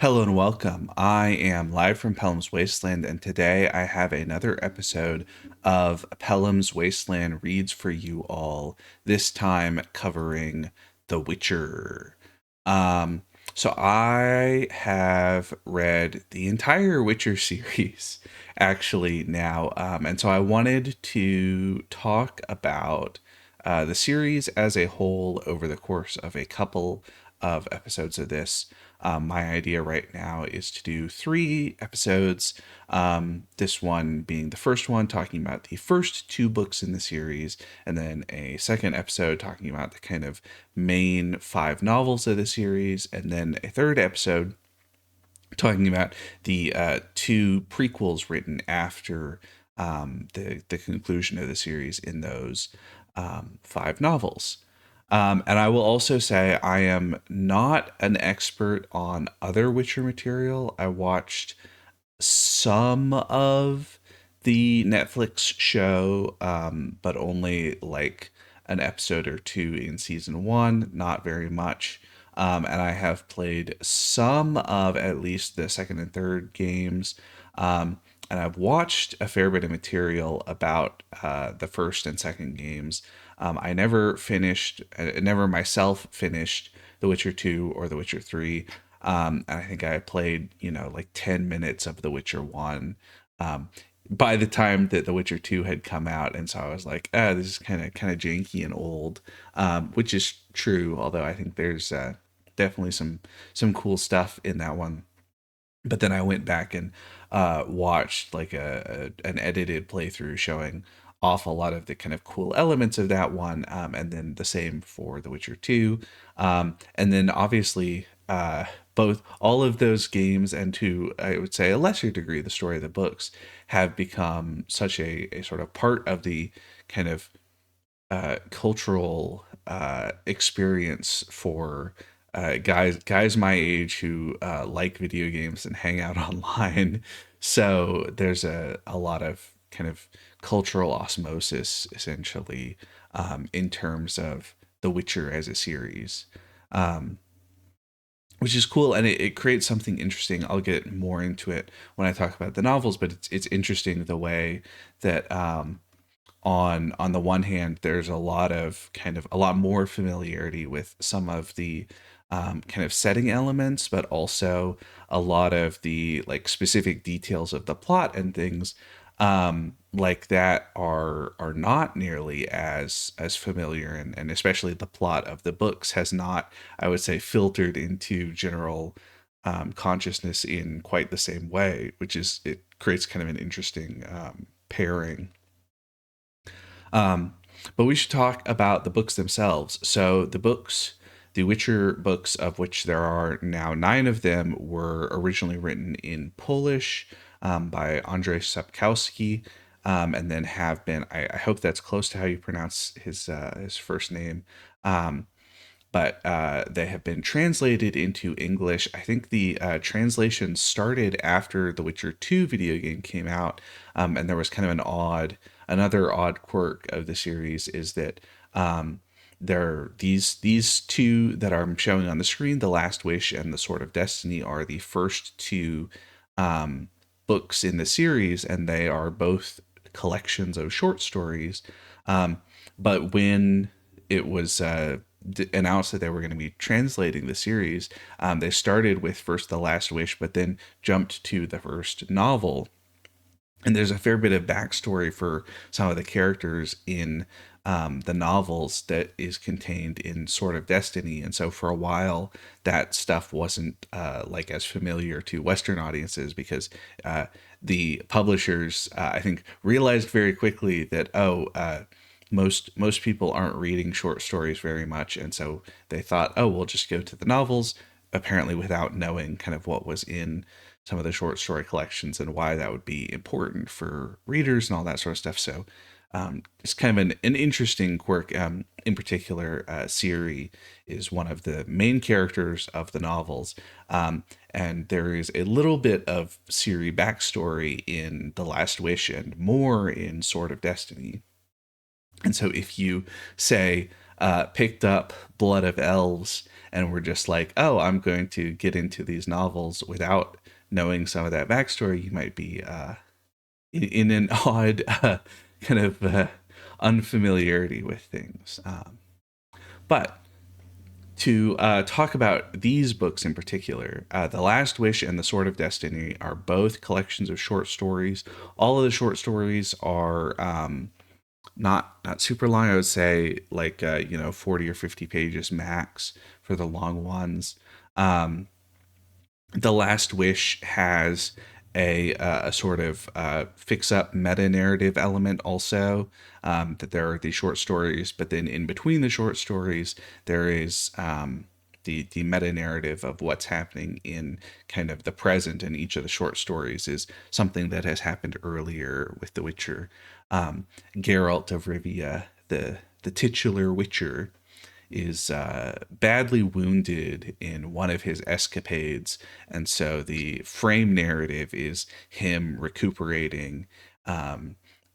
Hello and welcome. I am live from Pellam's Wasteland, and today I have another episode of Pellam's Wasteland Reads for you all, this time covering The Witcher. Um, so I have read the entire Witcher series actually now, and so I wanted to talk about the series as a whole over the course of a couple of episodes of this. My idea right now is to do 3 episodes. This one being the first one, talking about the first 2 books in the series, and then a second episode talking about the kind of main 5 novels of the series, and then a third episode talking about the 2 prequels written after the conclusion of the series in those 5 novels. And I will also say I am not an expert on other Witcher material. I watched some of the Netflix show, but only like an episode or two in season 1, not very much. And I have played some of at least the second and third games. And I've watched a fair bit of material about the first and second games. I never finished, never myself finished The Witcher 2 or The Witcher 3. And I think I played, like 10 minutes of The Witcher 1 um, by the time that The Witcher 2 had come out. And so I was like, this is kind of janky and old, which is true. Although I think there's definitely some cool stuff in that one. But then I went back and watched like an edited playthrough showing off a lot of the kind of cool elements of that one, and then the same for The Witcher 2. And then obviously both all of those games, and to I would say a lesser degree the story of the books, have become such a sort of part of the kind of cultural experience for guys my age who like video games and hang out online. So there's a lot of kind of cultural osmosis essentially, in terms of The Witcher as a series. Um, which is cool, and it creates something interesting. I'll get more into it when I talk about the novels, but it's interesting the way that on the one hand there's a lot more familiarity with some of the kind of setting elements, but also a lot of the like specific details of the plot and things like that are not nearly as familiar, and especially the plot of the books has not, I would say, filtered into general consciousness in quite the same way, which is it creates kind of an interesting pairing. um, but we should talk about the books themselves. So the Witcher books, of which there are now 9 of them, were originally written in Polish by Andrzej Sapkowski, and then have been. I hope that's close to how you pronounce his first name. Um, but they have been translated into English. I think the translation started after the Witcher 2 video game came out, and there was kind of another odd quirk of the series is that there these two that I'm showing on the screen, The Last Wish and The Sword of Destiny, are the first two um, books in the series, and they are both collections of short stories. But when it was announced that they were going to be translating the series, they started with first The Last Wish, but then jumped to the first novel. And there's a fair bit of backstory for some of the characters in the novels that is contained in Sword of Destiny. And so for a while, that stuff wasn't like as familiar to Western audiences, because the publishers, I think, realized very quickly that, most people aren't reading short stories very much, and so they thought, oh, we'll just go to the novels, apparently without knowing kind of what was in some of the short story collections and why that would be important for readers and all that sort of stuff. So it's kind of an interesting quirk. In particular, Siri is one of the main characters of the novels, and there is a little bit of Siri backstory in The Last Wish and more in Sword of Destiny. And so if you say, picked up Blood of Elves and were just like, oh, I'm going to get into these novels without knowing some of that backstory, you might be in an odd kind of unfamiliarity with things. But to talk about these books in particular, The Last Wish and The Sword of Destiny are both collections of short stories. All of the short stories are not super long. I would say like 40 or 50 pages max for the long ones. Um, the Last Wish has a sort of fix up meta narrative element also. That there are these short stories, but then in between the short stories, there is the meta narrative of what's happening in kind of the present. And each of the short stories is something that has happened earlier with The Witcher. Geralt of Rivia, the titular Witcher, is badly wounded in one of his escapades, and so the frame narrative is him recuperating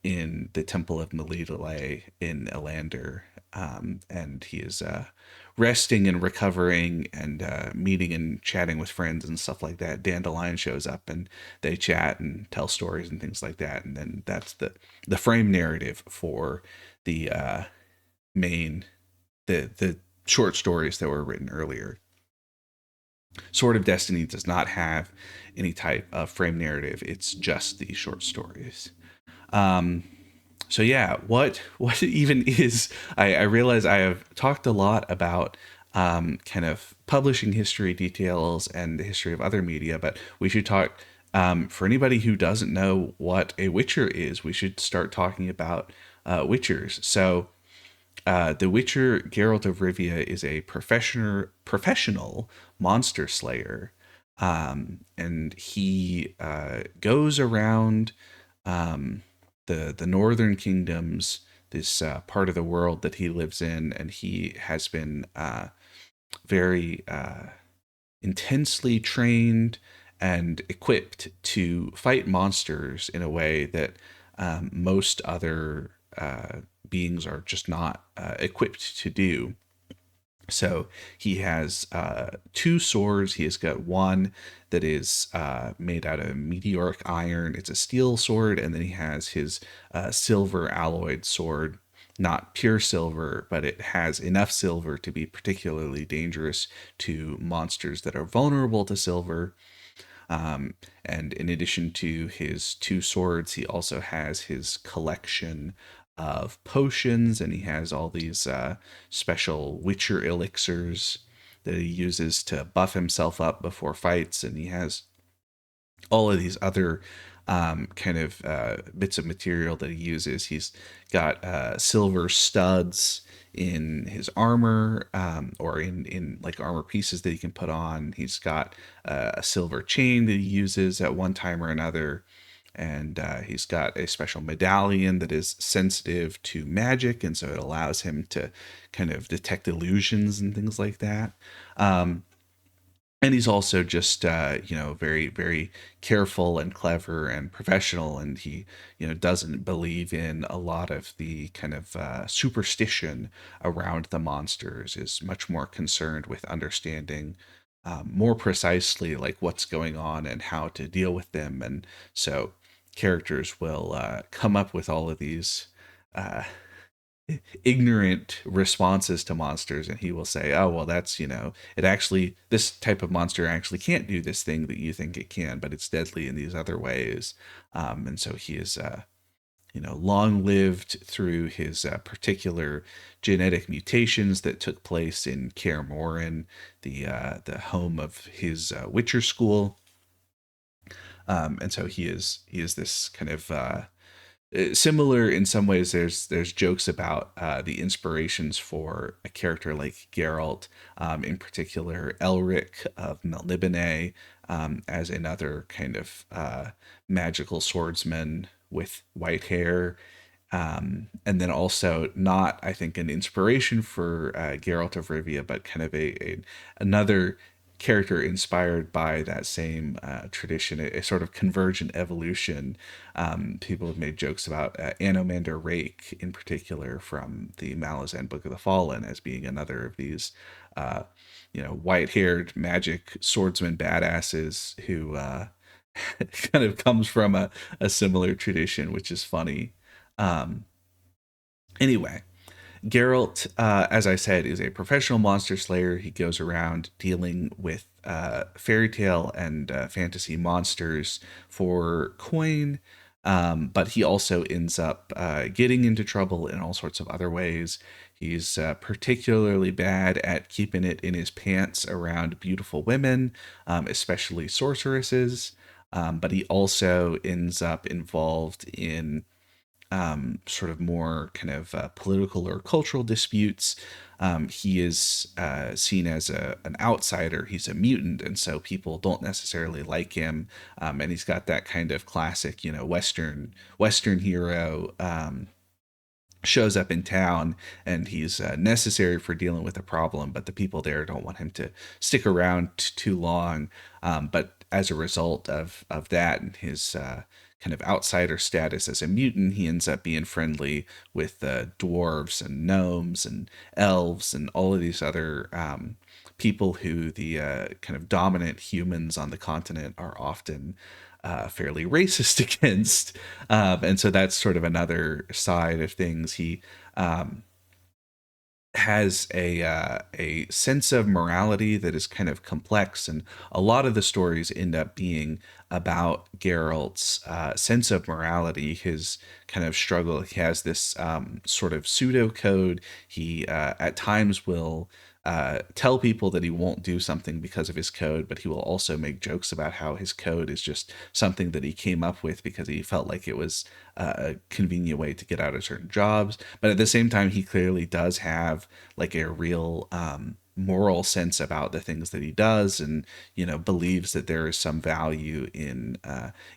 in the Temple of Melitele in Elander, and he is resting and recovering and meeting and chatting with friends and stuff like that. Dandelion shows up and they chat and tell stories and things like that, and then that's the frame narrative for the main the short stories that were written earlier. Sword of Destiny does not have any type of frame narrative. It's just these short stories. Um, so yeah, what even is? I realize I have talked a lot about kind of publishing history details and the history of other media, but we should talk. For anybody who doesn't know what a Witcher is, we should start talking about Witchers. So the Witcher Geralt of Rivia is a professional monster slayer, and he goes around the northern kingdoms, this part of the world that he lives in, and he has been very intensely trained and equipped to fight monsters in a way that most other beings are just not equipped to do. So he has two swords. He has got one that is made out of meteoric iron. It's a steel sword, and then he has his silver alloyed sword. Not pure silver, but it has enough silver to be particularly dangerous to monsters that are vulnerable to silver. And in addition to his two swords, he also has his collection of potions, and he has all these special Witcher elixirs that he uses to buff himself up before fights. And he has all of these other kind of bits of material that he uses. He's got silver studs in his armor, or in like armor pieces that he can put on. He's got a silver chain that he uses at one time or another. And he's got a special medallion that is sensitive to magic, and so it allows him to kind of detect illusions and things like that. And he's also just very very careful and clever and professional, and he doesn't believe in a lot of the kind of superstition around the monsters. Is much more concerned with understanding more precisely like what's going on and how to deal with them. And so characters will come up with all of these uh, ignorant responses to monsters, and he will say, oh well, that's it actually, this type of monster actually can't do this thing that you think it can, but it's deadly in these other ways. And so he is long lived through his particular genetic mutations that took place in Kaer Morhen, the home of his Witcher school. And so he is this kind of similar in some ways. There's jokes about the inspirations for a character like Geralt, in particular Elric of Melniboné, as another kind of magical swordsman with white hair. And then also not, I think, an inspiration for Geralt of Rivia, but kind of another character inspired by that same tradition, a sort of convergent evolution. People have made jokes about Anomander Rake in particular from the Malazan Book of the Fallen as being another of these, uh, white-haired magic swordsman badasses who kind of comes from a similar tradition, which is funny. Um, anyway, Geralt, as I said, is a professional monster slayer. He goes around dealing with fairy tale and fantasy monsters for coin, but he also ends up getting into trouble in all sorts of other ways. He's particularly bad at keeping it in his pants around beautiful women, especially sorceresses. But he also ends up involved in sort of more kind of political or cultural disputes. He is seen as an outsider. He's a mutant, and so people don't necessarily like him. And he's got that kind of classic, Western hero. Shows up in town and he's necessary for dealing with a problem, but the people there don't want him to stick around too long. But as a result of that and his kind of outsider status as a mutant, he ends up being friendly with dwarves and gnomes and elves and all of these other people who the kind of dominant humans on the continent are often fairly racist against. And so that's sort of another side of things. He has a sense of morality that is kind of complex, and a lot of the stories end up being about Geralt's sense of morality, his kind of struggle. He has this sort of pseudo code. He at times will tell people that he won't do something because of his code, but he will also make jokes about how his code is just something that he came up with because he felt like it was a convenient way to get out of certain jobs. But at the same time, he clearly does have like a real moral sense about the things that he does, and believes that there is some value in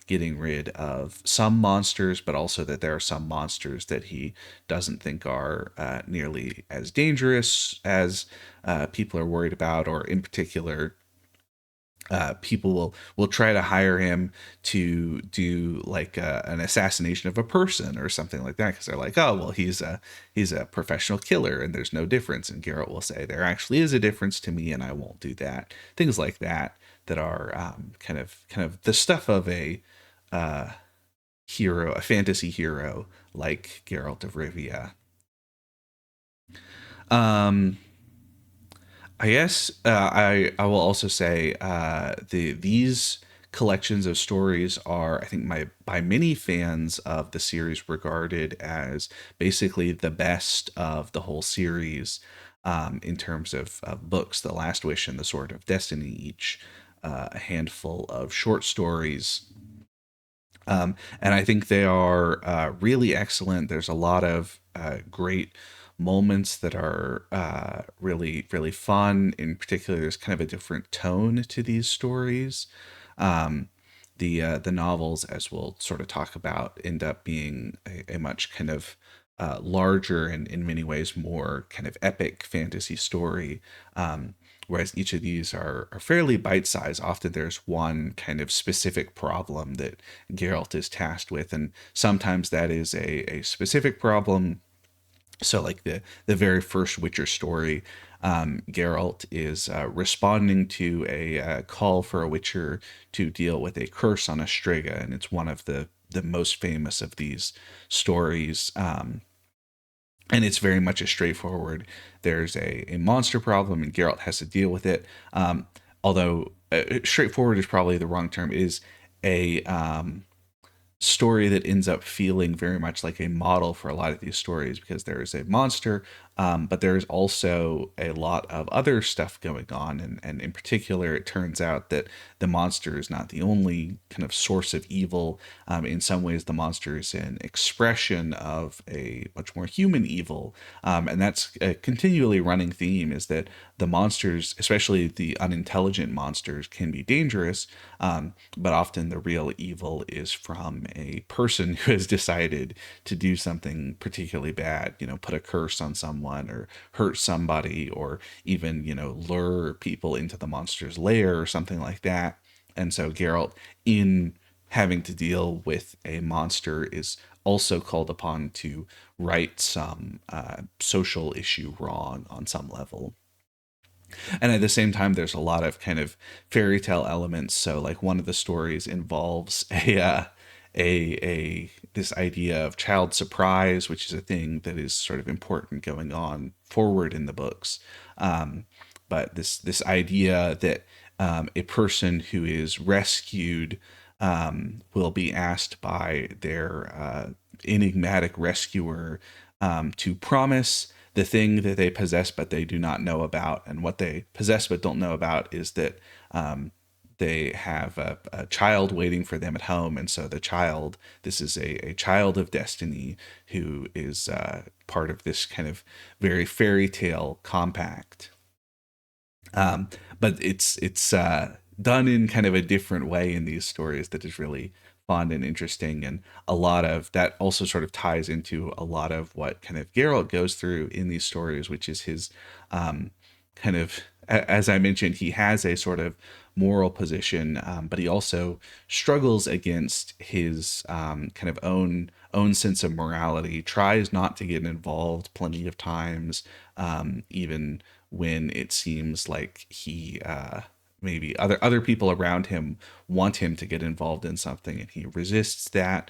getting rid of some monsters, but also that there are some monsters that he doesn't think are nearly as dangerous as people are worried about, or in particular people will try to hire him to do like an assassination of a person or something like that, because they're like, oh well, he's a professional killer and there's no difference. And Garrett will say there actually is a difference to me, and I won't do that. Things like that that are kind of the stuff of a hero, a fantasy hero like Geralt of Rivia. Um, I guess I will also say these collections of stories are, I think, by many fans of the series regarded as basically the best of the whole series, in terms of books. The Last Wish and The Sword of Destiny, each a handful of short stories, and I think they are really excellent. There's a lot of great moments that are really, really fun. In particular, there's kind of a different tone to these stories. Um, the novels, as we'll sort of talk about, end up being a much kind of larger and in many ways more kind of epic fantasy story. Whereas each of these are fairly bite-sized. Often there's one kind of specific problem that Geralt is tasked with, and sometimes that is a specific problem. So, like the very first Witcher story, Geralt is responding to a call for a Witcher to deal with a curse on a Striga, and it's one of the most famous of these stories. And it's very much a straightforward. There's a monster problem, and Geralt has to deal with it. Although straightforward is probably the wrong term. It is a story that ends up feeling very much like a model for a lot of these stories, because there is a monster, but there is also a lot of other stuff going on. And in particular, it turns out that the monster is not the only kind of source of evil. In some ways, the monster is an expression of a much more human evil. And that's a continually running theme, is that the monsters, especially the unintelligent monsters, can be dangerous, but often the real evil is from a person who has decided to do something particularly bad, put a curse on someone someone or hurt somebody, or even, lure people into the monster's lair or something like that. And so Geralt, in having to deal with a monster, is also called upon to right some social issue wrong on some level. And at the same time, there's a lot of kind of fairy tale elements. So like one of the stories involves a this idea of child surprise, which is a thing that is sort of important going on forward in the books. But this idea that a person who is rescued will be asked by their enigmatic rescuer to promise the thing that they possess but they do not know about. And what they possess but don't know about is that they have a child waiting for them at home. And so the child, this is a child of destiny who is part of this kind of very fairy tale compact. um, but it's done in kind of a different way in these stories that is really fun and interesting, and a lot of that also sort of ties into a lot of what kind of Geralt goes through in these stories, which is his kind of, as I mentioned, he has a sort of moral position, but he also struggles against his kind of own sense of morality. Tries not to get involved plenty of times, even when it seems like he maybe other people around him want him to get involved in something, and he resists that,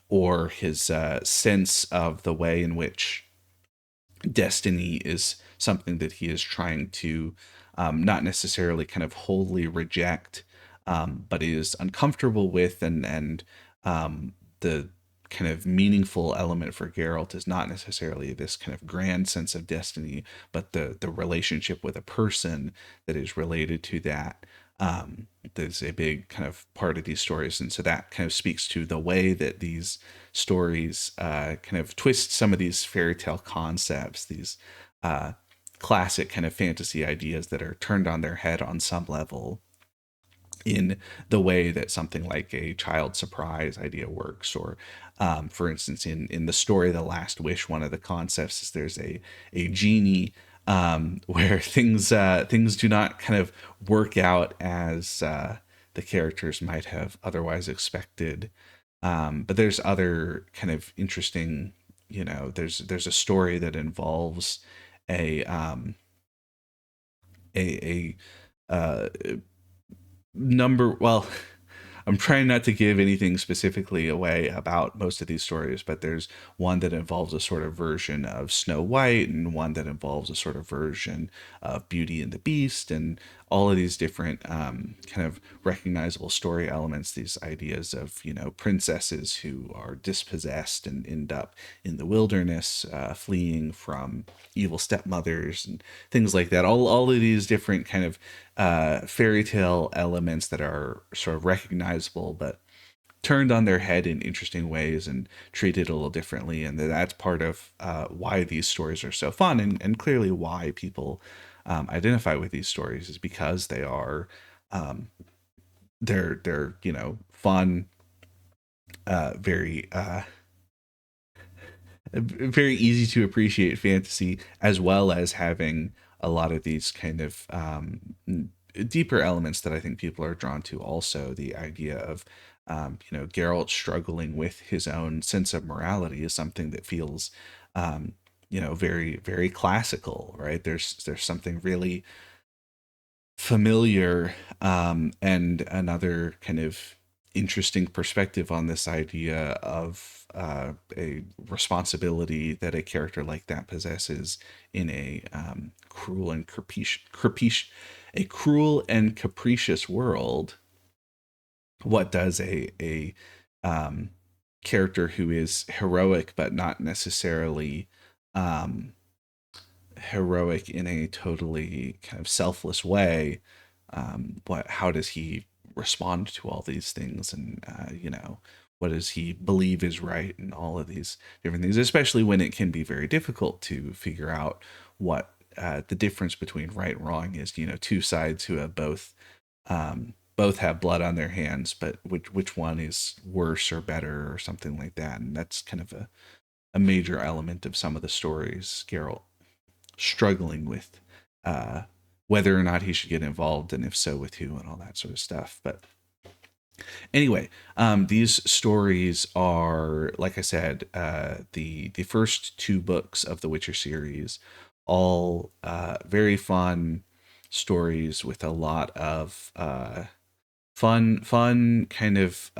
or his sense of the way in which destiny is something that he is trying to not necessarily kind of wholly reject, but is uncomfortable with, and the kind of meaningful element for Geralt is not necessarily this kind of grand sense of destiny, but the relationship with a person that is related to that. There's a big kind of part of these stories, and so that kind of speaks to the way that these stories kind of twist some of these fairy tale concepts, these uh, classic kind of fantasy ideas that are turned on their head on some level, in the way that something like a child surprise idea works. Or for instance, in the story The Last Wish, one of the concepts is there's a genie, where things do not kind of work out as the characters might have otherwise expected. But there's other kind of interesting, there's a story that involves a a number, well, I'm trying not to give anything specifically away about most of these stories, but there's one that involves a sort of version of Snow White, and one that involves a sort of version of Beauty and the Beast, and all of these different kind of recognizable story elements, these ideas of, princesses who are dispossessed and end up in the wilderness, fleeing from evil stepmothers and things like that. All of these different kind of fairy tale elements that are sort of recognizable, but turned on their head in interesting ways and treated a little differently. And that's part of why these stories are so fun, and clearly why people identify with these stories, is because they are they're fun, very very easy to appreciate fantasy, as well as having a lot of these kind of deeper elements that I think people are drawn to. Also, the idea of Geralt struggling with his own sense of morality is something that feels very, very classical, right? There's something really familiar, and another kind of interesting perspective on this idea of a responsibility that a character like that possesses in a a cruel and capricious world. What does a um, character who is heroic but not necessarily um, heroic in a totally kind of selfless way, what how does he respond to all these things, and what does he believe is right, and all of these different things, especially when it can be very difficult to figure out what the difference between right and wrong is. Two sides who have both have blood on their hands, but which one is worse or better or something like that. And that's kind of a major element of some of the stories. Geralt struggling with uh, whether or not he should get involved, and if so, with who, and all that sort of stuff. But anyway, these stories are, like I said, the first two books of the Witcher series, all very fun stories with a lot of fun kind of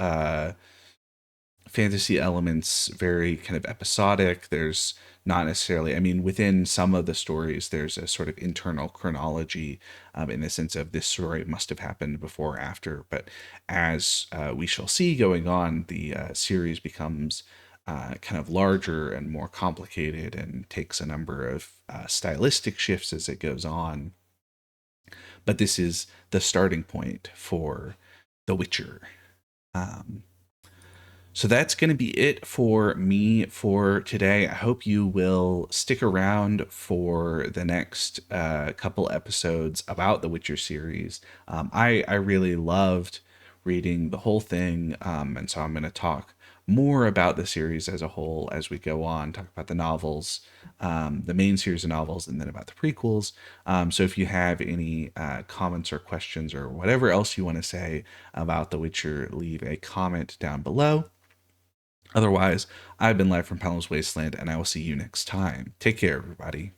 fantasy elements, very kind of episodic. There's not necessarily, I mean, within some of the stories, there's a sort of internal chronology, in the sense of this story must have happened before or after. But as we shall see going on, the series becomes kind of larger and more complicated and takes a number of stylistic shifts as it goes on. But this is the starting point for The Witcher. Um, so that's going to be it for me for today. I hope you will stick around for the next couple episodes about the Witcher series. I really loved reading the whole thing, and so I'm going to talk more about the series as a whole as we go on, talk about the novels, the main series of novels, and then about the prequels. So if you have any comments or questions or whatever else you want to say about The Witcher, leave a comment down below. Otherwise, I've been live from Pellam's Wasteland, and I will see you next time. Take care, everybody.